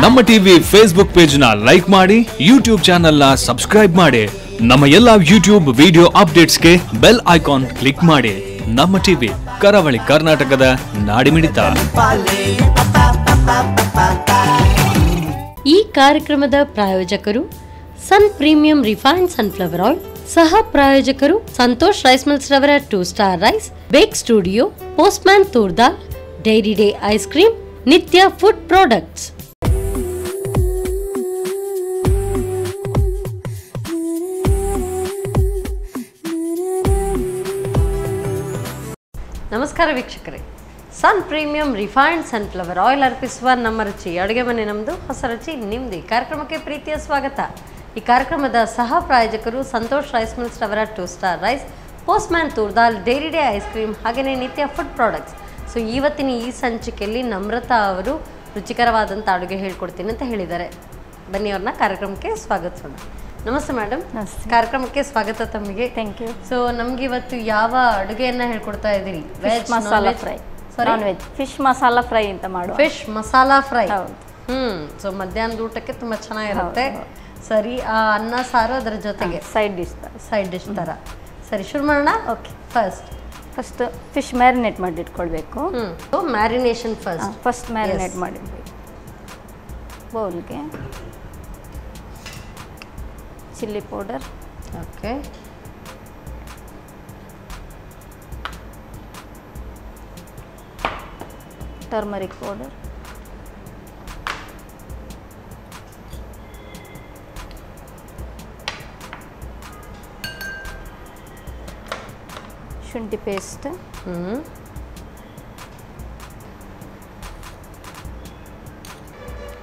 ನಮ್ಮ TV Facebook page ನ like ಮಾಡಿ, ಯೂಟ್ಯೂಬ್ ಚಾನೆಲ್ ನ ಸಬ್ಸ್ಕ್ರೈಬ್ ಮಾಡಿ, ನಮ್ಮ ಎಲ್ಲಾ ಯೂಟ್ಯೂಬ್ ವಿಡಿಯೋ ಅಪ್ಡೇಟ್ಸ್ಗೆ ಬೆಲ್ ಐಕಾನ್ ಕ್ಲಿಕ್ ಮಾಡಿ. ನಮ್ಮ ಟಿವಿ ಕರಾವಳಿ ಕರ್ನಾಟಕದ ನಾಡಿಮಿಡಿತ. ಈ ಕಾರ್ಯಕ್ರಮದ ಪ್ರಾಯೋಜಕರು Sun Premium refined sunflower oil, ಸಹ ಪ್ರಾಯೋಜಕರು ಸಂತೋಷ್ ರೈಸ್ ಮಿಲ್ಸ್ ರವರ 2 star rice, Bake Studio, Postman toor dal, dairy day ice cream, Nitya food products. ನಮಸ್ಕಾರ ವೀಕ್ಷಕರೇ, Sun Premium refined sunflower oil ಅರ್ಪಿಸುವ ನಮ್ಮ ರುಚಿ ಅಡುಗೆ ಮನೆ ನಮ್ಮದು, ಹೊಸ ರುಚಿ ನಿಮ್ಮದು ಈ ಕಾರ್ಯಕ್ರಮಕ್ಕೆ ಪ್ರೀತಿಯ ಸ್ವಾಗತ. ಈ ಕಾರ್ಯಕ್ರಮದ ಸಹ ಪ್ರಾಯೋಜಕರು ಸಂತೋಷ್ ರೈಸ್ ಮಿಲ್ಸ್ ರವರ 2 star rice, postman toor dal, dairy day ice cream, ಹಾಗೆಯೇ ನಿತ್ಯ ಫುಡ್ ಪ್ರಾಡಕ್ಟ್ಸ್. ಸೊ ಇವತ್ತಿನ ಈ ಸಂಚಿಕೆಯಲ್ಲಿ ನಮ್ರತಾ ಅವರು ರುಚಿಕರವಾದಂಥ ಅಡುಗೆ ಹೇಳ್ಕೊಡ್ತೀನಿ ಅಂತ ಹೇಳಿದ್ದಾರೆ. ಬನ್ನಿ ಅವ್ರನ್ನ ಕಾರ್ಯಕ್ರಮಕ್ಕೆ ಸ್ವಾಗತಿಸೋಣ. ನಮಸ್ತೆ ಮೇಡಮ್, ಕಾರ್ಯಕ್ರಮಕ್ಕೆ ಸ್ವಾಗತ ತಮಗೆ. Thank you. ಸೊ ನಮ್ಗೆ ಇವತ್ತು ಯಾವ ಅಡುಗೆಯನ್ನ ಹೇಳ್ಕೊಡ್ತಾ ಇದ್ದೀರಿ? Veg masala fry. Non veg fish masala fry ಅಂತ ಮಾಡುವ. Fish masala fry. ಸೊ ಮಧ್ಯಾಹ್ನದ ಊಟಕ್ಕೆ ತುಂಬಾ ಚೆನ್ನಾಗಿರುತ್ತೆ. ಸರಿ, ಆ ಅನ್ನ ಸಾರು ಅದರ ಜೊತೆಗೆ ಸೈಡ್ ಡಿಶ್ ತರ. ಸರಿ, ಶುರು ಮಾಡೋಣ. ಓಕೆ. ಫಸ್ಟ್ ಫಿಶ್ ಮ್ಯಾರಿನೇಟ್ ಮಾಡಿ ಇಟ್ಕೊಳ್ಬೇಕು. ಮ್ಯಾರಿನೇಷನ್ ಫಸ್ಟ್ ಮ್ಯಾರಿನೇಟ್ ಮಾಡಿಡ್ಬೇಕು. ಬೌಲ್ಗೆ chilli powder, okay, turmeric powder, ಶುಂಠಿ ಪೇಸ್ಟ್,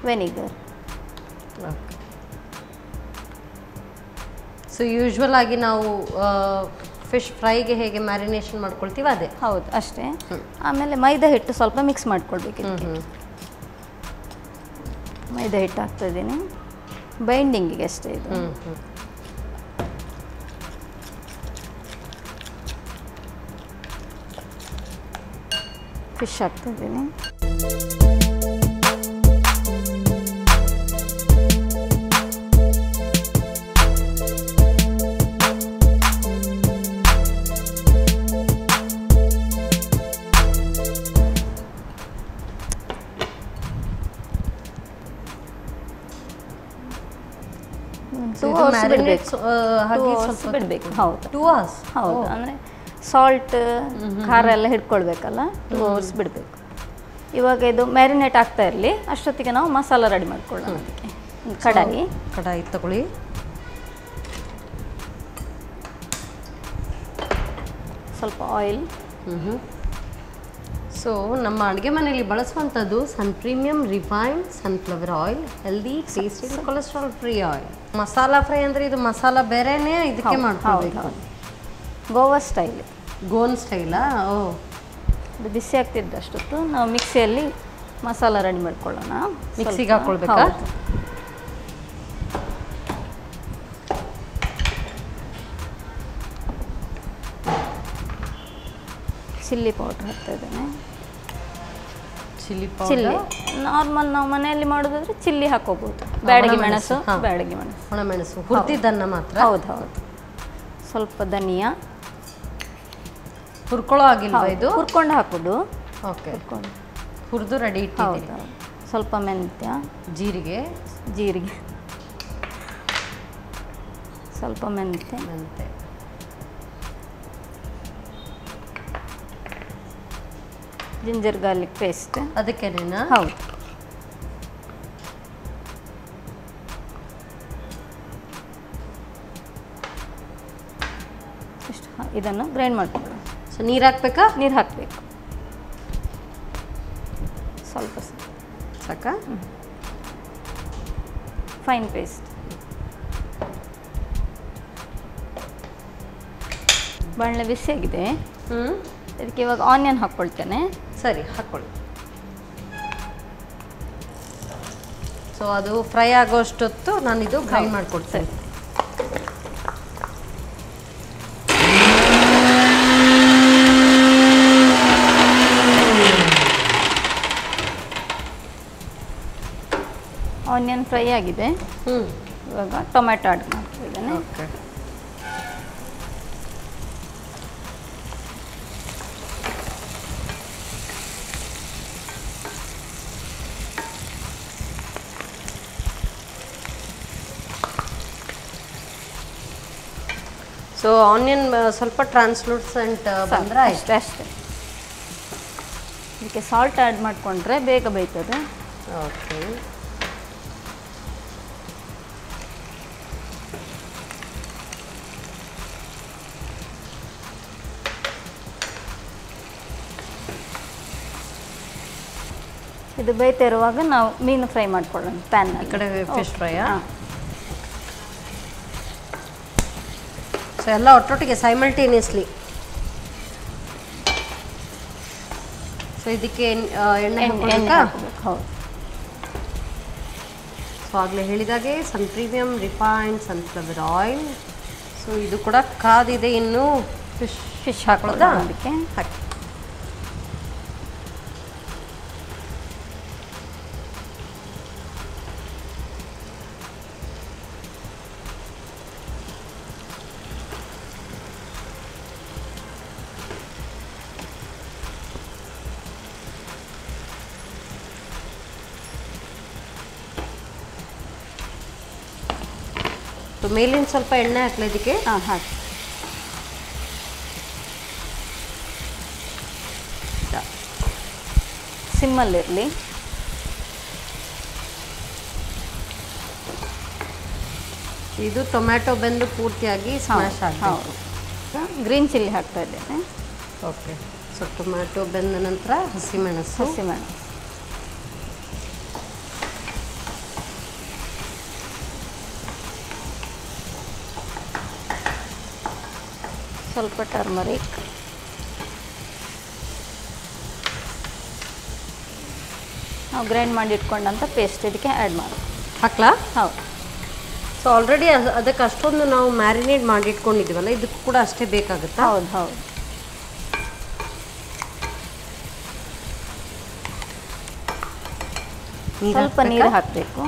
ವೆನಿಗರ್. ಸೊ ಯೂಶ್ವಲ್ ಆಗಿ ನಾವು ಫಿಶ್ ಫ್ರೈಗೆ ಹೇಗೆ ಮ್ಯಾರಿನೇಷನ್ ಮಾಡ್ಕೊಳ್ತೀವಿ ಅದೇ. ಹೌದು, ಅಷ್ಟೇ. ಆಮೇಲೆ ಮೈದಾ ಹಿಟ್ಟು ಸ್ವಲ್ಪ ಮಿಕ್ಸ್ ಮಾಡ್ಕೊಳ್ಬೇಕು. ಮೈದಾ ಹಿಟ್ಟು ಹಾಕ್ತಿದ್ದೀನಿ ಬೈಂಡಿಂಗಿಗೆ ಅಷ್ಟೇ. ಇದು ಫಿಶ್ ಹಾಕ್ತಿದ್ದೀನಿ. ಬಿಡಬೇಕು. ಹೌದು, 2 hours. ಹೌದು. ಅಂದರೆ ಸಾಲ್ಟ್ ಖಾರ ಎಲ್ಲ ಹಿಡ್ಕೊಳ್ಬೇಕಲ್ಲ, 2 hours ಬಿಡಬೇಕು. ಇವಾಗ ಇದು ಮ್ಯಾರಿನೇಟ್ ಆಗ್ತಾ ಇರಲಿ, ಅಷ್ಟೊತ್ತಿಗೆ ನಾವು ಮಸಾಲ ರೆಡಿ ಮಾಡ್ಕೊಳ್ಳೋಣ. ಅದಕ್ಕೆ ಕಡಾಯಿ ತಗೊಳ್ಳಿ. ಸ್ವಲ್ಪ ಆಯಿಲ್. ಸೊ ನಮ್ಮ ಅಡುಗೆ ಮನೆಯಲ್ಲಿ ಬಳಸುವಂಥದ್ದು Sun Premium refined sunflower oil, healthy, tasty, cholesterol free oil. Masala fry ಅಂದರೆ ಇದು ಮಸಾಲ ಬೇರೆನೇ ಇದಕ್ಕೆ ಮಾಡ್ಕೊಳ್ಬೇಕು. ಗೋವಾ ಸ್ಟೈಲ್, ಗೋನ್ ಸ್ಟೈಲಾ? ಓ, ಇದು ಬಿಸಿ ಆಗ್ತಿದ್ದು ಅಷ್ಟೊತ್ತು ನಾವು ಮಿಕ್ಸಿಯಲ್ಲಿ ಮಸಾಲ ರೆಡಿ ಮಾಡ್ಕೊಳ್ಳೋಣ. ಮಿಕ್ಸಿಗೆ ಹಾಕ್ಕೊಳ್ಬೇಕಾ? ಚಿಲ್ಲಿ ಪೌಡ್ರ್ ಹಾಕ್ತಾ ಇದ್ದೇನೆ. ಚಿಲ್ಲಿ ನಾರ್ಮಲ್ ನಾವು ಮನೆಯಲ್ಲಿ ಮಾಡೋದಾದ್ರೆ ಚಿಲ್ಲಿ ಹಾಕೋಬಹುದು. ಬ್ಯಾಡಗಿ ಮೆಣಸು, ಒಣಮೆಣಸು ಹುರಿದಿದ್ದನ್ನ ಮಾತ್ರ. ಹೌದು. ಸ್ವಲ್ಪ ಧನಿಯಾ ಹುರ್ಕೊಳ್ಳೋ ಆಗಿಲ್ಲ, ಇದು ಹುರ್ಕೊಂಡು ಹಾಕೋದು. ಓಕೆ, ಹುರಿದು ರೆಡಿ ಇಟ್ಟಿದ್ದೀನಿ. ಸ್ವಲ್ಪ ಮೆಂತ್ಯ, ಜೀರಿಗೆ, ಸ್ವಲ್ಪ ಮೆಂತ್ಯ, ಜಿಂಜರ್ ಗಾರ್ಲಿಕ್ ಪೇಸ್ಟ್. ಅದಕ್ಕೇನೇನಾ? ಹೌದು. ಇದನ್ನು ಗ್ರೈಂಡ್ ಮಾಡ್ಕೊಳ್ಳೋಣ. ಸೊ ನೀರು ಹಾಕ್ಬೇಕಾ? ನೀರು ಹಾಕಬೇಕು, ಸ್ವಲ್ಪ ಸಾಕಾ? Fine paste. ಬಾಣಲೆ ಬಿಸಿಯಾಗಿದೆ. ಇದಕ್ಕೆ ಇವಾಗ ಆನಿಯನ್ ಹಾಕ್ಕೊಳ್ತೇನೆ. ಸರಿ, ಹಾಕ್ಕೊಳ್ಳಿ. ಸೊ ಅದು ಫ್ರೈ ಆಗೋಷ್ಟೊತ್ತು ನಾನು ಇದು ಗ್ರೈಂಡ್ ಮಾಡಿಕೊಡ್ತೇನೆ. ಆನಿಯನ್ ಫ್ರೈ ಆಗಿದೆ. ಇವಾಗ ಟೊಮೆಟೊ ಆ್ಯಡ್ ಮಾಡ್ತಿದ್ದೇನೆ. ಓಕೆ. ಸೊ ಆನಿಯನ್ ಸ್ವಲ್ಪ ಟ್ರಾನ್ಸ್ಲೂಸೆಂಟ್ ಬಂದರೆ ಅಷ್ಟೇ ಅಷ್ಟೇ. ಇದಕ್ಕೆ ಸಾಲ್ಟ್ ಆ್ಯಡ್ ಮಾಡಿಕೊಂಡ್ರೆ ಬೇಗ ಬೇಯ್ತದೆ. ಓಕೆ. ಇದು ಬೇಯ್ತಾ ಇರುವಾಗ ನಾವು ಮೀನು ಫ್ರೈ ಮಾಡ್ಕೊಳ್ಳೋಣ ಪ್ಯಾನ್ನಲ್ಲಿ. ಈ ಕಡೆ ಫಿಶ್ ಫ್ರೈಯಾ? ಸೊ ಎಲ್ಲ ಒಟ್ಟೊಟ್ಟಿಗೆ ಸೈಮಲ್ಟೇನಿಯಸ್ಲಿ. ಸೊ ಇದಕ್ಕೆ ಎಣ್ಣೆ ಹಾಕಬೇಕು. ಹೌದು. ಸೊ ಆಗಲೇ ಹೇಳಿದಾಗೆ Sun Premium refined sunflower oil. So ಇದು ಕೂಡ ಕಾದಿದೆ. ಇನ್ನು ಫಿಶ್ ಹಾಕೊಳ್ಳೋದಾ? ಅದಕ್ಕೆ ಹಾಕಿ. ಮೇಲಿನ ಸ್ವಲ್ಪ ಎಣ್ಣೆ ಹಾಕ್ಲಿ ಇದಕ್ಕೆ. ಹಾಕಿ. ಸಿಮ್ಮಲ್ಲಿರಲಿ. ಇದು ಟೊಮ್ಯಾಟೊ ಬೆಂದು ಪೂರ್ತಿಯಾಗಿ ಸ್ಮ್ಯಾಶ್ ಆಗಬೇಕು. ಗ್ರೀನ್ ಚಿಲ್ಲಿ ಹಾಕ್ತಾ ಇದ್ದೇನೆ. ಓಕೆ. ಸೊ ಟೊಮ್ಯಾಟೊ ಬೆಂದ ನಂತರ ಹಸಿಮೆಣಸು. ಸ್ವಲ್ಪ ಟರ್ಮರಿಕ್. ನಾವು ಗ್ರೈಂಡ್ ಮಾಡಿ ಇಟ್ಕೊಂಡಂಥ ಪೇಸ್ಟ್ ಇದಕ್ಕೆ ಆ್ಯಡ್ ಮಾಡಿ ಹಾಕ್ಲಾ? ಹೌದು. ಸೊ ಆಲ್ರೆಡಿ ಅದಕ್ಕೆ ಅಷ್ಟೊಂದು ನಾವು ಮ್ಯಾರಿನೇಟ್ ಮಾಡಿ ಇಟ್ಕೊಂಡಿದ್ದೀವಲ್ಲ, ಇದಕ್ಕೂ ಕೂಡ ಅಷ್ಟೇ ಬೇಕಾಗುತ್ತಾ? ಹೌದು ಹೌದು. ಸ್ವಲ್ಪ ನೀರು ಹಾಕಬೇಕು.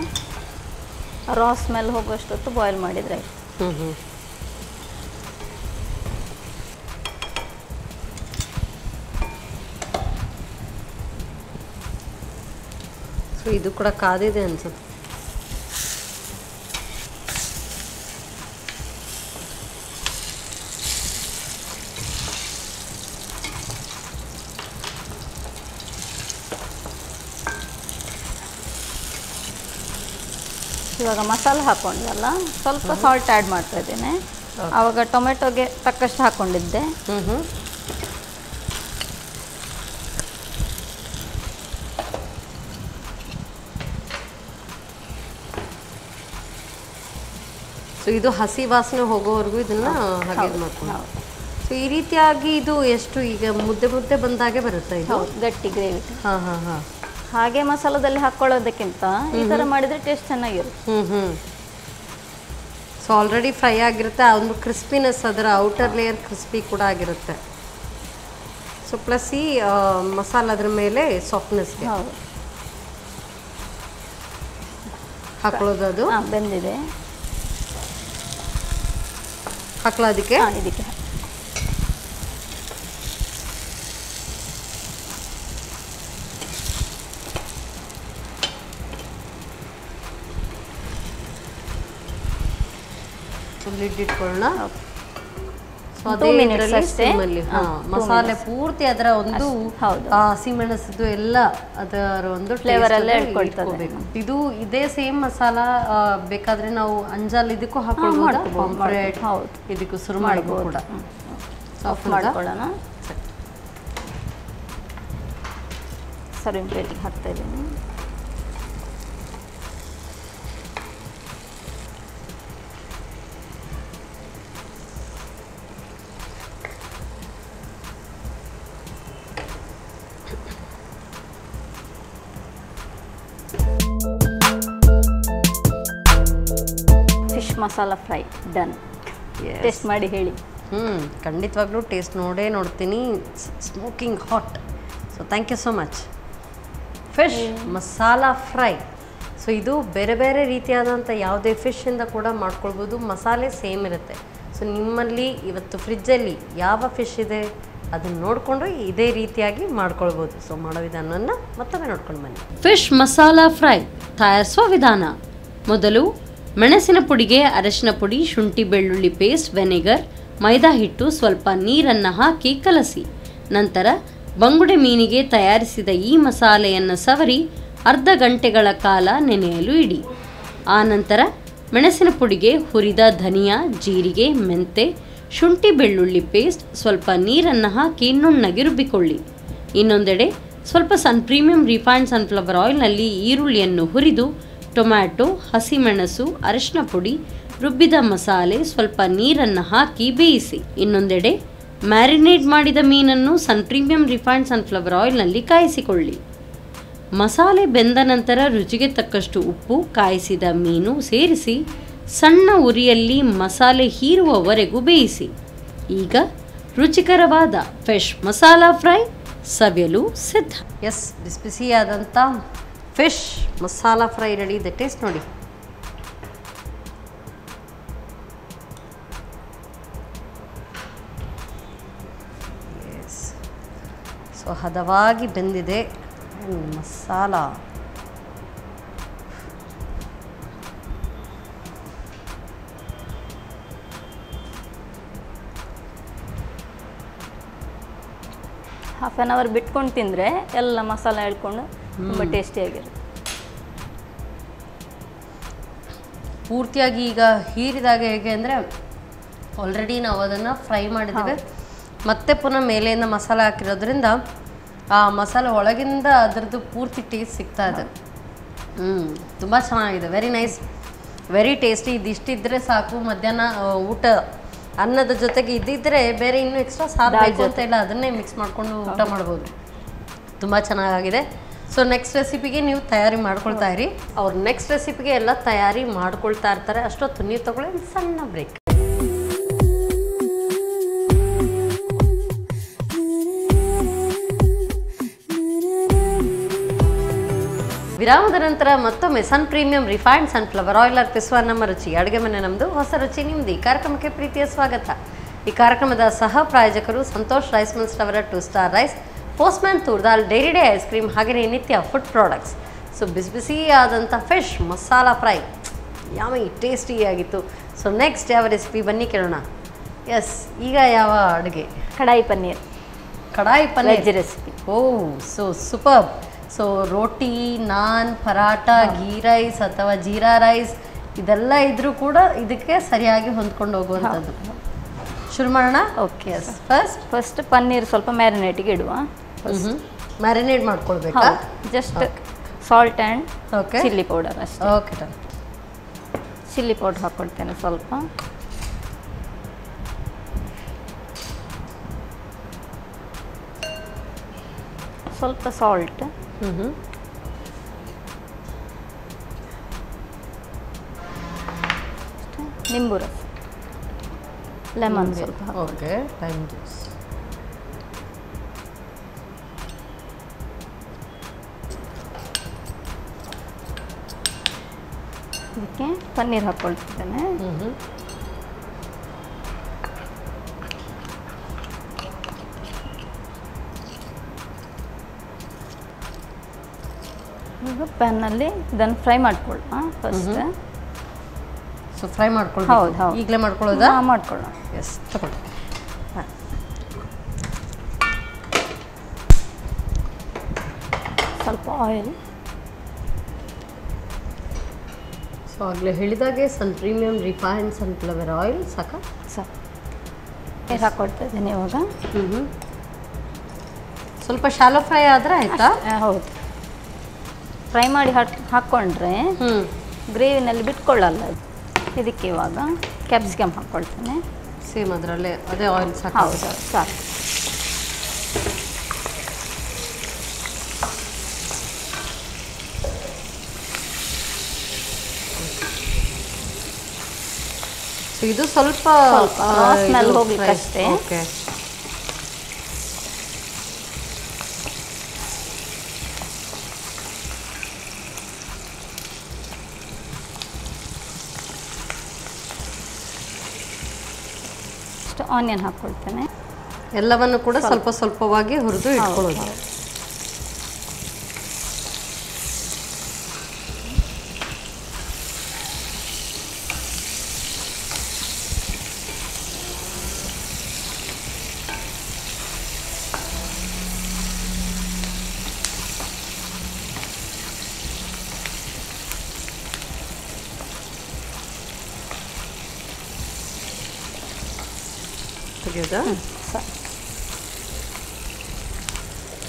ರಾ ಸ್ಮೆಲ್ ಹೋಗೋಷ್ಟೊತ್ತು ಬಾಯ್ಲ್ ಮಾಡಿದರೆ ಆಯಿತು. ಸೊ ಇದು ಕೂಡ ಕಾದಿದೆ ಅನ್ಸುತ್ತೆ. ಇವಾಗ ಮಸಾಲೆ ಹಾಕ್ಕೊಂಡ್ವಲ್ಲ, ಸ್ವಲ್ಪ ಸಾಲ್ಟ್ ಆ್ಯಡ್ ಮಾಡ್ತಾ ಇದ್ದೇನೆ. ಆವಾಗ ಟೊಮೆಟೊಗೆ ತಕ್ಕಷ್ಟು ಹಾಕ್ಕೊಂಡಿದ್ದೆ. ಸೊ ಇದು ಹಸಿ ವಾಸನೆ ಹೋಗೋವರೆಗೂ ಇದನ್ನ ಹಾಗೆ ಮಾಡ್ಕೊಂಡು. ಸೊ ಈ ರೀತಿಯಾಗಿ ಇದು ಎಷ್ಟು ಈಗ ಮುದ್ದೆ ಮುದ್ದೆ ಬಂದಾಗೆ ಬರುತ್ತೆ ಇದು? ಗಟ್ಟಿ ಗ್ರೇವಿ. ಹಾಂ. ಹಾಗೆ ಮಸಾಲದಲ್ಲಿ ಹಾಕ್ಕೊಳ್ಳೋದಕ್ಕಿಂತ ಈ ಥರ ಮಾಡಿದರೆ ಟೇಸ್ಟ್ ಚೆನ್ನಾಗಿರುತ್ತೆ. ಸೊ ಆಲ್ರೆಡಿ ಫ್ರೈ ಆಗಿರುತ್ತೆ, ಒಂದು ಕ್ರಿಸ್ಪಿನೆಸ್, ಅದರ ಔಟರ್ ಲೇಯರ್ ಕ್ರಿಸ್ಪಿ ಕೂಡ ಆಗಿರುತ್ತೆ. ಸೊ ಪ್ಲಸ್ ಈ ಮಸಾಲ ಅದ್ರ ಮೇಲೆ ಸಾಫ್ಟ್ನೆಸ್ಗೆ ಹಾಕೊಳ್ಳೋದು. ಅದು ಬೆಂದಿದೆ. ಹಾಕ್ಲಾ ಅದಕ್ಕೆ? ಇದಕ್ಕೆ ಲಿಡ್ ಇಟ್ಕೊಳ್ಳೋಣ. ಮಸಾಲೆ ಪೂರ್ತಿ ಅದರ ಒಂದು ಹಸಿಮೆಣಸದು ಎಲ್ಲ ಅದರ ಒಂದು ಫ್ಲೇವರ್ ಎಲ್ಲ ಇಟ್ಕೊಳ್ಬೇಕು. ಇದು ಇದೇ ಸೇಮ್ ಮಸಾಲ ಬೇಕಾದ್ರೆ ನಾವು ಅಂಜಲ್ ಇದಕ್ಕೂ ಹಾಕೊಳ್ಳಬಹುದು, ಇದಕ್ಕೂ ಶುರು ಮಾಡಬಹುದು ಕೂಡ. ಆಫ್ ಮಾಡ್ಕೊಳ್ಳೋಣ. ಸರ್ವಿಂಗ್ ಪ್ಲೇಟಿಗೆ ಹಾಕ್ತಾ ಇದ್ದೀನಿ. Fish masala fry done. Taste ಮಾಡಿ ಹೇಳಿ. ಖಂಡಿತವಾಗ್ಲೂ ಟೇಸ್ಟ್ ನೋಡ್ತೀನಿ. Smoking hot. So thank you so much. Fish masala fry. So ಇದು ಬೇರೆ ಬೇರೆ ರೀತಿಯಾದಂಥ ಯಾವುದೇ ಫಿಶ್ಶಿಂದ ಕೂಡ ಮಾಡ್ಕೊಳ್ಬೋದು. ಮಸಾಲೆ ಸೇಮ್ ಇರುತ್ತೆ. ಸೊ ನಿಮ್ಮಲ್ಲಿ ಇವತ್ತು ಫ್ರಿಜ್ಜಲ್ಲಿ ಯಾವ ಫಿಶ್ ಇದೆ ಅದನ್ನು ನೋಡಿಕೊಂಡು ಇದೇ ರೀತಿಯಾಗಿ ಮಾಡ್ಕೊಳ್ಬೋದು. ಸೊ ಮಾಡೋ ವಿಧಾನವನ್ನು ಮತ್ತೊಮ್ಮೆ ನೋಡ್ಕೊಂಡು ಬನ್ನಿ. ಫಿಶ್ ಮಸಾಲಾ ಫ್ರೈ ತಯಾರಿಸುವ ವಿಧಾನ. ಮೊದಲು ಮೆಣಸಿನ ಪುಡಿಗೆ ಅರಶಿನ ಪುಡಿ, ಶುಂಠಿ ಬೆಳ್ಳುಳ್ಳಿ ಪೇಸ್ಟ್, ವೆನಿಗರ್, ಮೈದಾ ಹಿಟ್ಟು, ಸ್ವಲ್ಪ ನೀರನ್ನು ಹಾಕಿ ಕಲಸಿ. ನಂತರ ಬಂಗುಡೆ ಮೀನಿಗೆ ತಯಾರಿಸಿದ ಈ ಮಸಾಲೆಯನ್ನು ಸವರಿ ಅರ್ಧ ಗಂಟೆಗಳ ಕಾಲ ನೆನೆಯಲು ಇಡಿ. ಆನಂತರ ಮೆಣಸಿನ ಪುಡಿಗೆ ಹುರಿದ ಧನಿಯಾ, ಜೀರಿಗೆ, ಮೆಂತೆ, ಶುಂಠಿ ಬೆಳ್ಳುಳ್ಳಿ ಪೇಸ್ಟ್, ಸ್ವಲ್ಪ ನೀರನ್ನು ಹಾಕಿ ನುಣ್ಣಗೆ ರುಬ್ಬಿಕೊಳ್ಳಿ. ಇನ್ನೊಂದೆಡೆ ಸ್ವಲ್ಪ ಪ್ರೀಮಿಯಂ ರಿಫೈನ್ಡ್ ಸನ್ಫ್ಲವರ್ ಆಯಿಲ್ನಲ್ಲಿ ಈರುಳ್ಳಿಯನ್ನು ಹುರಿದು ಟೊಮ್ಯಾಟೊ, ಹಸಿಮೆಣಸು, ಅರಿಶಿನ ಪುಡಿ, ರುಬ್ಬಿದ ಮಸಾಲೆ, ಸ್ವಲ್ಪ ನೀರನ್ನು ಹಾಕಿ ಬೇಯಿಸಿ. ಇನ್ನೊಂದೆಡೆ ಮ್ಯಾರಿನೇಟ್ ಮಾಡಿದ ಮೀನನ್ನು ಪ್ರೀಮಿಯಂ ರಿಫೈನ್ಡ್ ಸನ್ಫ್ಲವರ್ ಆಯಿಲ್ನಲ್ಲಿ ಕಾಯಿಸಿಕೊಳ್ಳಿ. ಮಸಾಲೆ ಬೆಂದ ನಂತರ ರುಚಿಗೆ ತಕ್ಕಷ್ಟು ಉಪ್ಪು, ಕಾಯಿಸಿದ ಮೀನು ಸೇರಿಸಿ ಸಣ್ಣ ಉರಿಯಲ್ಲಿ ಮಸಾಲೆ ಹೀರುವವರೆಗೂ ಬೇಯಿಸಿ. ಈಗ ರುಚಿಕರವಾದ ಫಿಶ್ ಮಸಾಲಾ ಫ್ರೈ ಸವಿಯಲು ಸಿದ್ಧ. ಎಸ್, ಬಿಸಿಯಾದಂಥ ಫಿಶ್ ಮಸಾಲಾ ಫ್ರೈ ರೆಡಿ ಇದೆ. ಟೇಸ್ಟ್ ನೋಡಿ. ಎಸ್, ಸೊ ಹದವಾಗಿ ಬೆಂದಿದೆ. ಮಸಾಲ ಹಾಫ್ ಆನ್ ಅವರ್ ಬಿಟ್ಕೊಂಡು ತಿಂದರೆ ಎಲ್ಲ ಮಸಾಲ ಹೇಳ್ಕೊಂಡು ತುಂಬ ಟೇಸ್ಟಿಯಾಗಿರುತ್ತೆ. ಪೂರ್ತಿಯಾಗಿ ಈಗ ಹೀರಿದಾಗ ಹೇಗೆ ಅಂದರೆ ಆಲ್ರೆಡಿ ನಾವು ಅದನ್ನು ಫ್ರೈ ಮಾಡಿದ್ದೇವೆ, ಮತ್ತೆ ಪುನಃ ಮೇಲೆಯಿಂದ ಮಸಾಲ ಹಾಕಿರೋದ್ರಿಂದ ಆ ಮಸಾಲೆ ಒಳಗಿಂದ ಅದರದ್ದು ಪೂರ್ತಿ ಟೇಸ್ಟ್ ಸಿಗ್ತಾ ಇದೆ. ತುಂಬ ಚೆನ್ನಾಗಿದೆ. Very nice, very tasty. ಇದಿಷ್ಟಿದ್ರೆ ಸಾಕು. ಮಧ್ಯಾಹ್ನ ಊಟ ಅನ್ನದ ಜೊತೆಗೆ ಇದ್ದಿದ್ರೆ ಬೇರೆ ಇನ್ನೂ ಎಕ್ಸ್ಟ್ರಾ ಸಾರು ಬೇಕು ಅಂತ ಇಲ್ಲ, ಅದನ್ನೇ ಮಿಕ್ಸ್ ಮಾಡಿಕೊಂಡು ಊಟ ಮಾಡ್ಬೋದು. ತುಂಬ ಚೆನ್ನಾಗಿದೆ. ಸೊ ನೆಕ್ಸ್ಟ್ ರೆಸಿಪಿಗೆ ನೀವು ತಯಾರಿ ಮಾಡ್ಕೊಳ್ತಾ ಇರಿ. ಅವ್ರು ನೆಕ್ಸ್ಟ್ ರೆಸಿಪಿಗೆ ಎಲ್ಲ ತಯಾರಿ ಮಾಡ್ಕೊಳ್ತಾ ಇರ್ತಾರೆ. ಅಷ್ಟೊತ್ತು ನೀವು ತಗೊಳ್ಳಿ ಸಣ್ಣ ಬ್ರೇಕ್. ವಿರಾಮದ ನಂತರ ಮತ್ತೊಮ್ಮೆ ಪ್ರೀಮಿಯಂ ರಿಫೈನ್ಡ್ ಸನ್ಫ್ಲವರ್ ಆಯಿಲ್ ಅರ್ಪಿಸುವ ನಮ್ಮ ರುಚಿ ಅಡುಗೆ ಮನೆ ನಮ್ಮದು, ಹೊಸ ರುಚಿ ನಿಮ್ಮದು. ಈ ಕಾರ್ಯಕ್ರಮಕ್ಕೆ ಪ್ರೀತಿಯ ಸ್ವಾಗತ. ಈ ಕಾರ್ಯಕ್ರಮದ ಸಹ ಪ್ರಾಯೋಜಕರು ಸಂತೋಷ್ ರೈಸ್ ಮಿಲ್ಸ್ ಅವರ 2 star rice, postman toor dal, dairy day ice cream, ಹಾಗೆಯೇ ನಿತ್ಯ ಫುಡ್ ಪ್ರಾಡಕ್ಟ್ಸ್. ಸೊ ಬಿಸಿ ಆದಂಥ ಫಿಶ್ ಮಸಾಲಾ ಫ್ರೈ ಯಾಮಿ ಟೇಸ್ಟಿಯಾಗಿತ್ತು. ಸೊ ನೆಕ್ಸ್ಟ್ ಯಾವ ರೆಸಿಪಿ ಬನ್ನಿ ಕೇಳೋಣ. ಎಸ್, ಈಗ ಯಾವ ಅಡುಗೆ? Kadai paneer. Kadai paneer veg recipe. Oh, so super. So roti, naan, paratha, ghee rice ಅಥವಾ ಜೀರಾ ರೈಸ್ ಇದೆಲ್ಲ ಇದ್ರೂ ಕೂಡ ಇದಕ್ಕೆ ಸರಿಯಾಗಿ ಹೊಂದ್ಕೊಂಡು ಹೋಗುವಂಥದ್ದು. ಶುರು ಮಾಡೋಣ. ಓಕೆ, ಫಸ್ಟ್ ಪನ್ನೀರ್ ಸ್ವಲ್ಪ ಮ್ಯಾರಿನೇಟಿಗೆ ಇಡುವ. ಮ್ಯಾರಿನೇಟ್ ಮಾಡ್ಕೊಳ್ಬೇಕಾ? Just salt and okay, chilli powder ಅಷ್ಟೇ. ಓಕೆ, ಚಿಲ್ಲಿ ಪೌಡರ್ ಹಾಕ್ಕೊಳ್ತೇನೆ ಸ್ವಲ್ಪ. ಸ್ವಲ್ಪ ಸಾಲ್ಟ್, ನಿಂಬು ರಸ, ಲೆಮನ್ ಸ್ವಲ್ಪ. Okay, lime juice. ಇದಕ್ಕೆ ಪನ್ನೀರ್ ಹಾಕ್ಕೊಳ್ತಿದ್ದೇನೆ. ಈಗ ಪ್ಯಾನ್ನಲ್ಲಿ ಇದನ್ನು ಫ್ರೈ ಮಾಡ್ಕೊಳ್ಳೋಣ ಫಸ್ಟ್. ಸೊ ಫ್ರೈ ಮಾಡ್ಕೊಳ್ಳಿ. ಹೌದು ಹೌದು, ಈಗಲೇ ಮಾಡ್ಕೊಳ್ಳೋದಾ? ಮಾಡ್ಕೊಳ್ಳೋಣ. ಎಸ್, ತಗೊಳ್ಳಿ. ಸ್ವಲ್ಪ ಆಯಿಲ್. ಸೊ ಆಗಲೇ ಹೇಳಿದಾಗೆ ಪ್ರೀಮಿಯಂ ರಿಫೈನ್ಡ್ ಸನ್ಫ್ಲವರ್ ಆಯಿಲ್ ಸಾಕ? ಸಾಕು. ನೀರು ಹಾಕ್ಕೊಳ್ತಾ ಇದ್ದೀನಿ ಇವಾಗ. ಸ್ವಲ್ಪ ಶಾಲೋ ಫ್ರೈ ಆದರೆ ಆಯಿತಾ? ಹೌದು, ಫ್ರೈ ಮಾಡಿ ಹಾಕ್ಕೊಂಡ್ರೆ ಗ್ರೇವಿನಲ್ಲಿ ಬಿಟ್ಕೊಳ್ಳಲ್ಲ. ಇದಕ್ಕೆ ಇವಾಗ ಕ್ಯಾಪ್ಸಿಕಮ್ ಹಾಕ್ಕೊಳ್ತೇನೆ. ಸೇಮ್ ಅದರಲ್ಲೇ ಅದೇ ಆಯಿಲ್ ಸಾಕು? ಹೌದು, ಸಾಕು. ಇದು ಸ್ವಲ್ಪ ಸ್ಮೆಲ್ ಹೋಗ್ಲಿಕ್ಕಷ್ಟೇ. ಓಕೆ, ಆನಿಯನ್ ಹಾಕ್ಕೊಳ್ತೇನೆ. ಎಲ್ಲವನ್ನು ಕೂಡ ಸ್ವಲ್ಪ ಸ್ವಲ್ಪವಾಗಿ ಹುರಿದು ಇಟ್ಕೊಳ್ಳೋದು.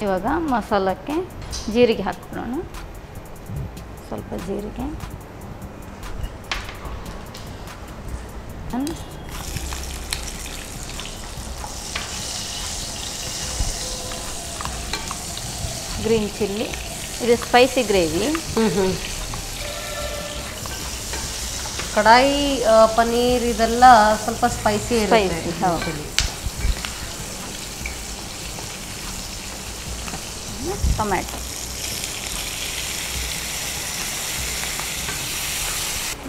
ಇವಾಗ ಮಸಾಲಕ್ಕೆ ಜೀರಿಗೆ ಹಾಕ್ಕೊಳ್ಳೋಣ. ಸ್ವಲ್ಪ ಜೀರಿಗೆ, ಗ್ರೀನ್ ಚಿಲ್ಲಿ, ಇದು ಸ್ಪೈಸಿ ಗ್ರೇವಿ. ಕಡಾಯಿ ಪನ್ನೀರ್ ಇದೆಲ್ಲ ಸ್ವಲ್ಪ ಸ್ಪೈಸಿ ಸ್ಪೈಸಿ. ಹೌದು. ಟೊಮ್ಯಾಟೊ,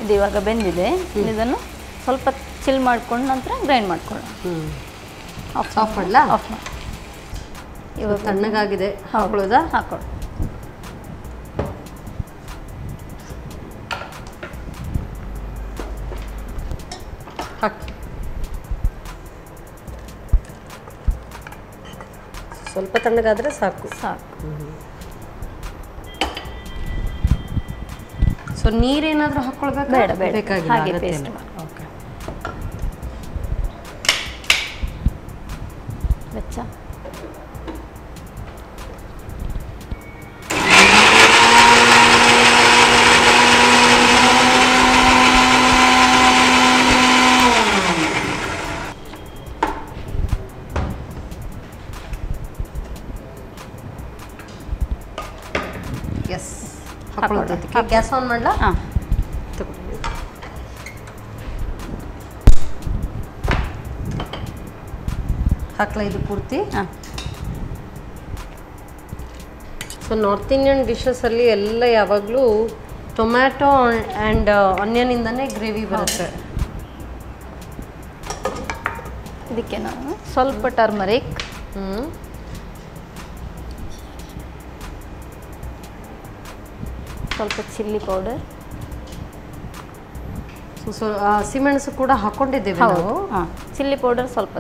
ಇದು ಇವಾಗ ಬೆಂದಿದೆ. ಇದನ್ನು ಸ್ವಲ್ಪ ಚಿಲ್ ಮಾಡ್ಕೊಂಡು ನಂತರ ಗ್ರೈಂಡ್ ಮಾಡ್ಕೊಳ್ಳೋಣ. ಆಫ್ ಮಾಡಲಾ? ಆಫ್ ಮಾಡಿ. ಇವಾಗ ತಣ್ಣಗಾಗಿದೆ, ಹಾಕೊಳ್ಳೋದಾ? ಹಾಕೊಳ್ಳಿ. ಹಾಕಿ. ಸ್ವಲ್ಪ ತಣ್ಣಗಾದರೆ ಸಾಕು. ಸೊ ನೀರೇನಾದರೂ ಹಾಕ್ಕೊಳ್ಬೇಕು? ಬೇಡ ಬೇಡ, ಬೇಕಾಗಿಲ್ಲ. ಹಾಗೆ ಪೇಸ್ಟ್ ಮಾಡಿ. ಓಕೆ. ಬೆಚ್ಚ. ಎಸ್, ಹಾಕೊಳ್ಳೋದಕ್ಕೆ ಗ್ಯಾಸ್ ಆನ್ ಮಾಡಲಾ? ಹಾಂ. ಹಾಕ್ಲಾ ಇದು ಪೂರ್ತಿ? ಹಾಂ. ಸೊ ನಾರ್ತ್ ಇಂಡಿಯನ್ ಡಿಶಸಲ್ಲಿ ಎಲ್ಲ ಯಾವಾಗಲೂ ಟೊಮ್ಯಾಟೊ ಆ್ಯಂಡ್ ಆನಿಯನಿಂದನೇ ಗ್ರೇವಿ ಬರುತ್ತೆ. ಇದಕ್ಕೆ ನಾನು ಸ್ವಲ್ಪ ಟರ್ಮರಿಕ್, ಸ್ವಲ್ಪ ಚಿಲ್ಲಿ ಪೌಡರ್, ಸೊ ಹಸಿಮೆಣಸು ಕೂಡ ಹಾಕ್ಕೊಂಡಿದ್ದೇವೆ ನಾವು. ಹಾಂ, ಚಿಲ್ಲಿ ಪೌಡರ್ ಸ್ವಲ್ಪ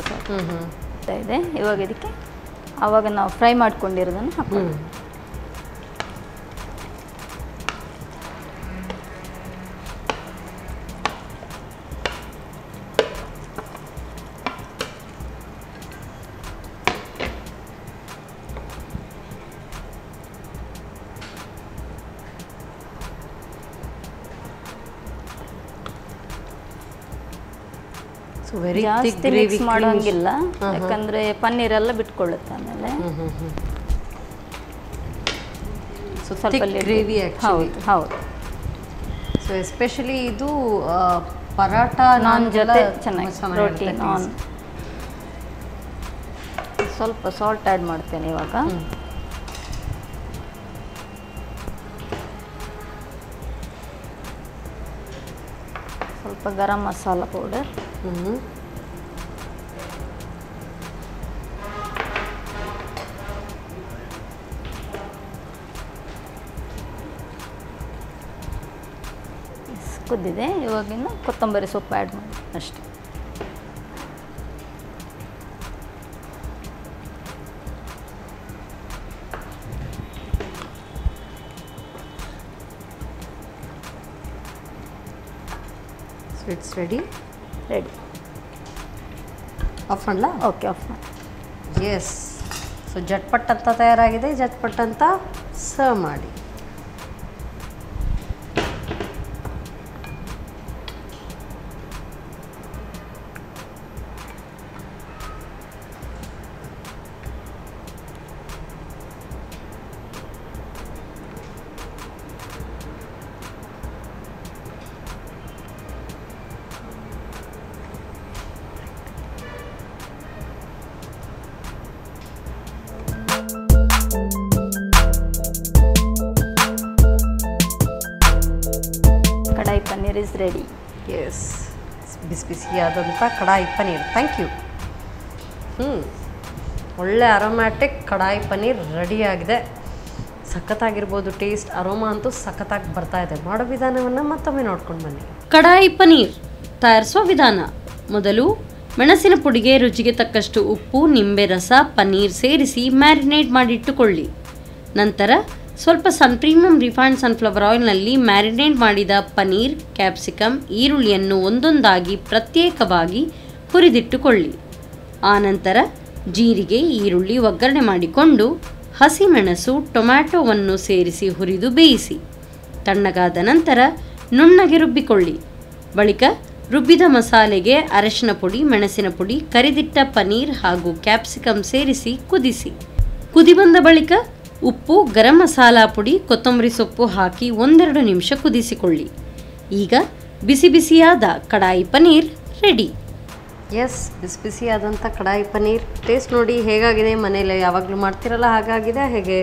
ಇದೆ. ಇವಾಗ ಇದಕ್ಕೆ ಆವಾಗ ನಾವು ಫ್ರೈ ಮಾಡ್ಕೊಂಡಿರೋದನ್ನು ಹಾಕ್ಕೊಳ್ಳಿ. ಜಾಸ್ತಿ ಮಿಕ್ಸ್ ಮಾಡೋಂಗಿಲ್ಲ, ಯಾಕಂದ್ರೆ ಪನ್ನೀರೆಲ್ಲ ಬಿಟ್ಕೊಳ್ಳುತ್ತೆ ಆಮೇಲೆ. ಸ್ವಲ್ಪ ಗ್ರೇವಿ. ಹೌದು ಹೌದು. ಸೊ ಎಸ್ಪೆಷಲಿ ಇದು ಪರಾಟ ನಾನ್ ಜೊತೆ ಚೆನ್ನಾಗಿ, ರೋಟಿ ನಾನ್. ಸ್ವಲ್ಪ ಸಾಲ್ಟ್ ಆ್ಯಡ್ ಮಾಡ್ತೇನೆ ಇವಾಗ. ಸ್ವಲ್ಪ ಗರಂ ಮಸಾಲ ಪೌಡರ್, ಕುದ್ದಿದೆ. ಇವಾಗಿನ ಕೊತ್ತಂಬರಿ ಸೊಪ್ಪು ಆ್ಯಡ್ ಮಾಡಿ ಅಷ್ಟೇ. So it's ready. ಆಫ್ ಮಾಡಲಾ? ಓಕೆ, ಆಫ್ ಮಾಡಿ. ಎಸ್. ಸೊ ಜಟ್ಪಟ್ ಅಂತ ತಯಾರಾಗಿದೆ. ಜಟ್ಪಟ್ ಅಂತ ಸರ್ವ್ ಮಾಡಿ. Kadai paneer is ready. Yes, ಬಿಸಿ ಬಿಸಿಯಾದಂಥ ಕಡಾಯಿ ಪನ್ನೀರ್. Thank you. ಒಳ್ಳೆ ಅರೋಮ್ಯಾಟಿಕ್ ಕಡಾಯಿ ಪನ್ನೀರ್ ರೆಡಿಯಾಗಿದೆ. ಸಖತ್ತಾಗಿರ್ಬೋದು. ಟೇಸ್ಟ್ ಅರೋಮಾ ಅಂತೂ ಸಖತ್ತಾಗಿ ಬರ್ತಾ ಇದೆ. ಮಾಡೋ ವಿಧಾನವನ್ನು ಮತ್ತೊಮ್ಮೆ ನೋಡ್ಕೊಂಡು ಬನ್ನಿ. ಕಡಾಯಿ ಪನ್ನೀರ್ ತಯಾರಿಸುವ ವಿಧಾನ: ಮೊದಲು ಮೆಣಸಿನ ಪುಡಿಗೆ ರುಚಿಗೆ ತಕ್ಕಷ್ಟು ಉಪ್ಪು, ನಿಂಬೆ ರಸ, ಪನ್ನೀರ್ ಸೇರಿಸಿ ಮ್ಯಾರಿನೇಟ್ ಮಾಡಿಟ್ಟುಕೊಳ್ಳಿ. ನಂತರ ಸ್ವಲ್ಪ ಪ್ರೀಮಿಯಂ ರಿಫೈನ್ಡ್ ಸನ್ಫ್ಲವರ್ ಆಯಿಲ್ನಲ್ಲಿ ಮ್ಯಾರಿನೇಟ್ ಮಾಡಿದ ಪನ್ನೀರ್, ಕ್ಯಾಪ್ಸಿಕಮ್, ಈರುಳ್ಳಿಯನ್ನು ಒಂದೊಂದಾಗಿ ಪ್ರತ್ಯೇಕವಾಗಿ ಹುರಿದಿಟ್ಟುಕೊಳ್ಳಿ. ಆನಂತರ ಜೀರಿಗೆ, ಈರುಳ್ಳಿ ಒಗ್ಗರಣೆ ಮಾಡಿಕೊಂಡು ಹಸಿಮೆಣಸು, ಟೊಮ್ಯಾಟೊವನ್ನು ಸೇರಿಸಿ ಹುರಿದು ಬೇಯಿಸಿ. ತಣ್ಣಗಾದ ನಂತರ ನುಣ್ಣಗೆ ರುಬ್ಬಿಕೊಳ್ಳಿ. ಬಳಿಕ ರುಬ್ಬಿದ ಮಸಾಲೆಗೆ ಅರಶಿನ ಪುಡಿ, ಮೆಣಸಿನ ಪುಡಿ, ಕರಿದಿಟ್ಟ ಪನ್ನೀರ್ ಹಾಗೂ ಕ್ಯಾಪ್ಸಿಕಮ್ ಸೇರಿಸಿ ಕುದಿಸಿ. ಕುದಿ ಬಂದ ಬಳಿಕ ಉಪ್ಪು, ಗರಂ ಮಸಾಲಾ ಪುಡಿ, ಕೊತ್ತಂಬರಿ ಸೊಪ್ಪು ಹಾಕಿ 1-2 ನಿಮಿಷ ಕುದಿಸಿಕೊಳ್ಳಿ. ಈಗ ಬಿಸಿ ಬಿಸಿಯಾದ ಕಡಾಯಿ ಪನ್ನೀರ್ ರೆಡಿ. ಎಸ್, ಬಿಸಿ ಬಿಸಿಯಾದಂಥ ಕಡಾಯಿ ಪನ್ನೀರ್ ಟೇಸ್ಟ್ ನೋಡಿ ಹೇಗಾಗಿದೆ. ಮನೇಲಿ ಯಾವಾಗಲೂ ಮಾಡ್ತಿರಲ್ಲ ಹಾಗಾಗಿದೆ ಹೇಗೆ?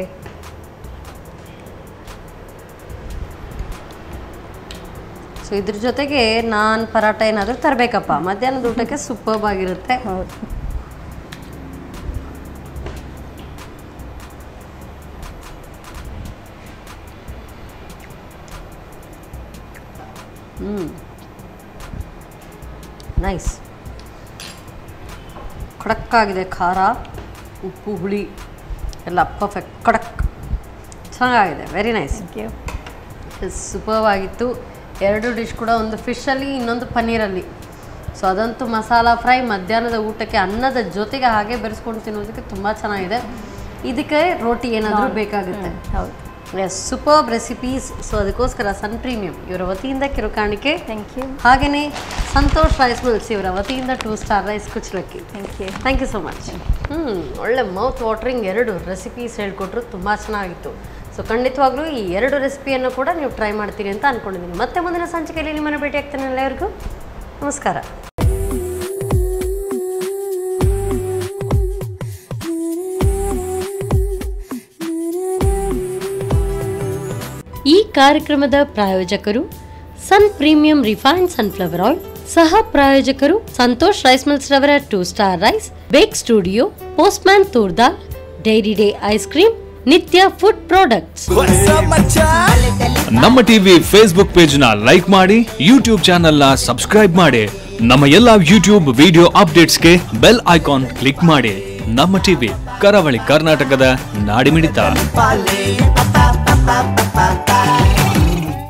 ಸೊ ಇದ್ರ ಜೊತೆಗೆ ನಾನ್ ಪರಾಟ ಏನಾದರೂ ತರಬೇಕಪ್ಪ. ಮಧ್ಯಾಹ್ನದ ಊಟಕ್ಕೆ ಸೂಪರ್ಬ್ ಆಗಿರುತ್ತೆ. ಹೌದು. ನೈಸ್. ಖಡಕ್ಕಾಗಿದೆ. ಖಾರ, ಉಪ್ಪು, ಹುಳಿ ಎಲ್ಲ ಪರ್ಫೆಕ್ಟ್. ಖಡಕ್ ಚೆನ್ನಾಗಿದೆ. Very nice. ಸೂಪರ್ಬ್ ಆಗಿತ್ತು. 2 ಡಿಶ್ ಕೂಡ, ಒಂದು ಫಿಶಲ್ಲಿ, ಇನ್ನೊಂದು ಪನ್ನೀರಲ್ಲಿ. ಸೊ ಅದಂತೂ ಮಸಾಲಾ ಫ್ರೈ ಮಧ್ಯಾಹ್ನದ ಊಟಕ್ಕೆ ಅನ್ನದ ಜೊತೆಗೆ ಹಾಗೆ ಬೆರೆಸ್ಕೊಂಡು ತಿನ್ನೋದಕ್ಕೆ ತುಂಬ ಚೆನ್ನಾಗಿದೆ. ಇದಕ್ಕೆ ರೋಟಿ ಏನಾದರೂ ಬೇಕಾಗುತ್ತೆ. ಹೌದು. S, superb recipes. ಸೊ ಅದಕ್ಕೋಸ್ಕರ ಸನ್ ಪ್ರೀಮಿಯಂ ಇವರ ವತಿಯಿಂದ ಕಿರುಕಾಣಿಕೆ. Thank you. ಹಾಗೆಯೇ ಸಂತೋಷ್ ರೈಸ್ ಮಿಲ್ಸ್ ಇವರ ವತಿಯಿಂದ 2 ಸ್ಟಾರ್ ರೈಸ್ ಕುಚ್ಚಲಕ್ಕಿ. Thank you so much. ಒಳ್ಳೆ ಮೌತ್ ವಾಟರಿಂಗ್ 2 ರೆಸಿಪೀಸ್ ಹೇಳ್ಕೊಟ್ರು. ತುಂಬ ಚೆನ್ನಾಗಿತ್ತು. ಸೊ ಖಂಡಿತವಾಗ್ಲೂ ಈ 2 ರೆಸಿಪಿಯನ್ನು ಕೂಡ ನೀವು ಟ್ರೈ ಮಾಡ್ತೀರಿ ಅಂತ ಅಂದ್ಕೊಂಡಿದ್ದೀನಿ. ಮತ್ತೆ ಮುಂದಿನ ಸಂಚಿಕೆಯಲ್ಲಿ ನಿಮ್ಮನ್ನು ಭೇಟಿ ಆಗ್ತೇನೆ. ಎಲ್ಲರಿಗೂ ನಮಸ್ಕಾರ. ಈ ಕಾರ್ಯಕ್ರಮದ ಪ್ರಾಯೋಜಕರು Sun Premium refined sunflower oil, ಸಹ ಪ್ರಾಯೋಜಕರು ಸಂತೋಷ್ ರೈಸ್ ಮಿಲ್ಸ್ ರವರ 2 star rice, Bake Studio, Postman toor dal, dairy day ice cream, Nitya food products. ನಮ್ಮ ಟಿವಿ ಫೇಸ್ಬುಕ್ ಪೇಜ್ ನ ಲೈಕ್ ಮಾಡಿ, ಯೂಟ್ಯೂಬ್ ಚಾನೆಲ್ ನ ಸಬ್ಸ್ಕ್ರೈಬ್ ಮಾಡಿ. ನಮ್ಮ ಎಲ್ಲಾ ಯೂಟ್ಯೂಬ್ ವಿಡಿಯೋ ಅಪ್ಡೇಟ್ಸ್ಗೆ ಬೆಲ್ ಐಕಾನ್ ಕ್ಲಿಕ್ ಮಾಡಿ. ನಮ್ಮ ಟಿವಿ, ಕರಾವಳಿ ಕರ್ನಾಟಕದ ನಾಡಿಮಿಡಿತ.